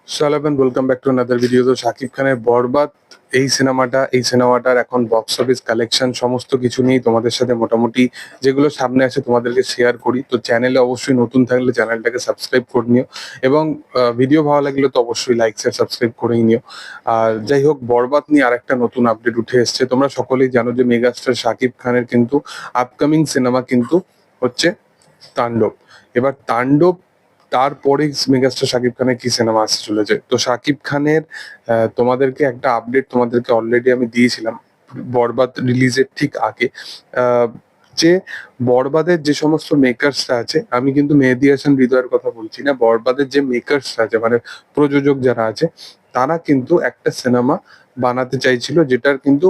সালাম welcome back to another video. তো শাকিব খানের বরবাদ এই সিনেমাটার এখন বক্স অফিস কালেকশন সমস্ত কিছু নিয়েই তোমাদের সাথে মোটামুটি যেগুলো সামনে আছে তোমাদেরকে শেয়ার করি। তো চ্যানেলে অবশ্যই নতুন থাকলে চ্যানেলটাকে সাবস্ক্রাইব করে নিও এবং ভিডিও ভালো লাগলে তো অবশ্যই লাইক শেয়ার সাবস্ক্রাইব করেই নিও। আর যাই হোক, বরবাদ নিয়ে আরেকটা নতুন আপডেট উঠে এসছে। তোমরা সকলেই জানো যে মেগাস্টার শাকিব খানের কিন্তু আপকামিং সিনেমা কিন্তু হচ্ছে তাণ্ডব। এবার তাণ্ডব তারপরে মেগাস্টার শাকিব খানের কি সিনেমা আসতে চলেছে। তো শাকিব খানের তোমাদেরকে একটা আপডেট তোমাদেরকে অলরেডি আমি দিয়েছিলাম বরবাদ রিলিজের ঠিক আগে। আহ, যে বরবাদের যে সমস্ত মেকার্সরা আছে, আমি কিন্তু মেহেদী হাসান হৃদয়ের কথা বলছি না, বরবাদের যে মেকার্সরা আছে মানে প্রযোজক যারা আছে, তারা কিন্তু একটা সিনেমা বানাতে চাইছিল যেটার কিন্তু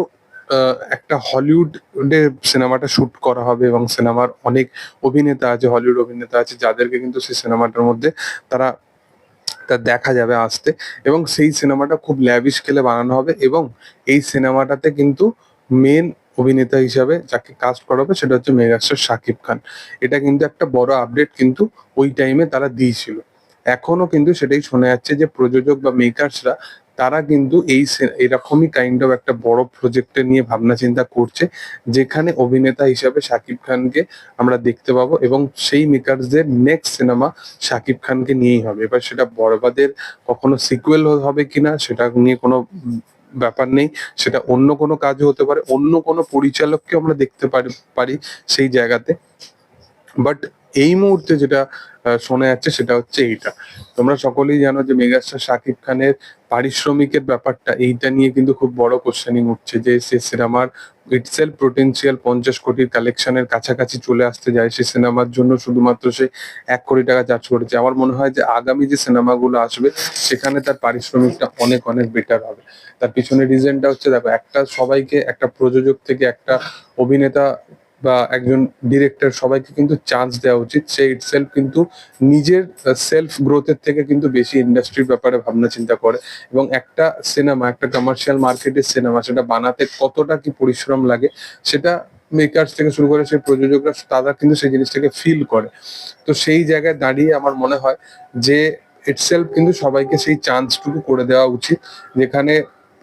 একটা হলিউডে সিনেমাটা শুট করা হবে এবং সিনেমার অনেক অভিনেতা আছে, হলিউড অভিনেতা আছে, যাদেরকে কিন্তু সেই সিনেমাটার মধ্যে তারা তা দেখা যাবে আসতে। এবং সেই সিনেমাটা খুব ল্যাভিশ স্কেলে বানানো হবে এবং এই সিনেমাটাতে কিন্তু মেন অভিনেতা হিসাবে যাকে কাস্ট করা হবে সেটা হচ্ছে মেগাস্টার শাকিব খান। এটা কিন্তু একটা বড় আপডেট কিন্তু ওই টাইমে তারা দিয়েছিল। এখনো কিন্তু সেটাই শোনা যাচ্ছে যে প্রযোজক বা মেকার্সরা তারা কিন্তু এরকমই কাইন্ড অফ একটা বড় প্রজেক্টে নিয়ে ভাবনা চিন্তা করছে, যেখানে অভিনেতা হিসাবে শাকিব খানকে আমরা দেখতে পাবো এবং সেই মেকার্সদের নেক্সট সিনেমা শাকিব খানকে নিয়েই হবে। এবার সেটা বরবাদের কখনো সিকুয়েল হবে কিনা সেটা নিয়ে কোনো ব্যাপার নেই, সেটা অন্য কোনো কাজও হতে পারে, অন্য কোনো পরিচালককে আমরা দেখতে পারি সেই জায়গাতে। বাট এই মুহূর্তে যেটা শোনা যাচ্ছে সেটা হচ্ছে এইটা। তোমরা সকলেই জানো যে মেগাস্টার শাকিব খানের পারিশ্রমিকের ব্যাপারটা, এইটা নিয়ে কিন্তু খুব বড় কোশ্চেনিং উঠছে যে সে সিনেমার ইটসেলফ পোটেনশিয়াল 50 কোটির কালেকশনের কাছাকাছি চলে আসতে যায়, সে সিনেমার জন্য শুধুমাত্র সে 1 কোটি টাকা চার্জ করেছে। আমার মনে হয় যে আগামী যে সিনেমাগুলো আসবে সেখানে তার পারিশ্রমিকটা অনেক অনেক বেটার হবে। তার পিছনে রিজনটা হচ্ছে, দেখো, একটা সবাইকে, একটা প্রযোজক থেকে একটা অভিনেতা বা একজন ডিরেক্টর, সবাইকে কিন্তু চান্স দেওয়া উচিত। সে ইটসেলফ কিন্তু নিজের সেলফ গ্রোথের থেকে কিন্তু বেশি ইন্ডাস্ট্রির ব্যাপারে ভাবনা চিন্তা করে এবং একটা সিনেমা, একটা কমার্শিয়াল মার্কেটের সিনেমা, সেটা বানাতে কতটা কি পরিশ্রম লাগে সেটা মেকার্স থেকে শুরু করে সেই প্রযোজকরা তারা কিন্তু সেই জিনিসটাকে ফিল করে। তো সেই জায়গায় দাঁড়িয়ে আমার মনে হয় যে ইটসেলফ কিন্তু সবাইকে সেই চান্সটুকু করে দেওয়া উচিত, যেখানে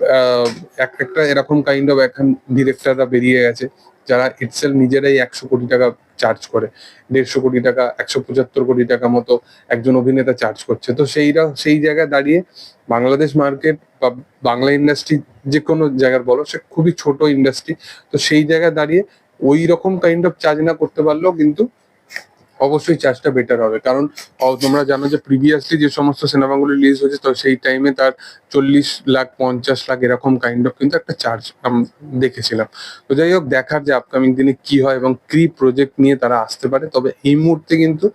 আহ একটা এরকম কাইন্ড অফ এখন ডিরেক্টররা বেরিয়ে গেছে যারা ইটসেলফ নিজেরাই 100 কোটি টাকা চার্জ করে, 150 কোটি টাকা, 175 কোটি টাকা মতো একজন অভিনেতা চার্জ করছে। তো সেই জায়গায় দাঁড়িয়ে বাংলাদেশ মার্কেট বা বাংলা ইন্ডাস্ট্রি যে কোনো জায়গার বলো, সে খুবই ছোট ইন্ডাস্ট্রি। তো সেই জায়গায় দাঁড়িয়ে ওই রকম কাইন্ড অফ চার্জ না করতে পারলেও কিন্তু অবশ্যই চার্জটা বেটার হবে। কারণ তোমরা জানো যে প্রিভিয়াসলি যে সমস্ত সিনেমাগুলো রিলিজ হয়েছে, তো সেই টাইমে তার 40 লাখ 50 লাখ এরকম কাইন্ড অফ কিন্তু একটা চার্জ দেখেছিলাম। তো যাই হোক, দেখার যে আপকামিং দিনে কি হয় এবং কি প্রজেক্ট নিয়ে তারা আসতে পারে। তবে এই মুহূর্তে কিন্তু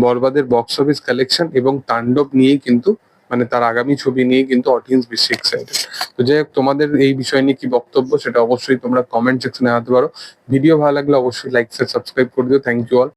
বরবাদের বক্স অফিস কালেকশন এবং তাণ্ডব নিয়েই কিন্তু, মানে তার আগামী ছবি নিয়ে কিন্তু অডিয়েন্স বেশি এক্সাইটেড। তো যাই হোক, তোমাদের এই বিষয় নিয়ে কি বক্তব্য সেটা অবশ্যই তোমরা কমেন্ট সেকশনে জানাতে পারো। ভিডিও ভালো লাগলে অবশ্যই লাইক শেয়ার সাবস্ক্রাইব করে দিও। Thank you all.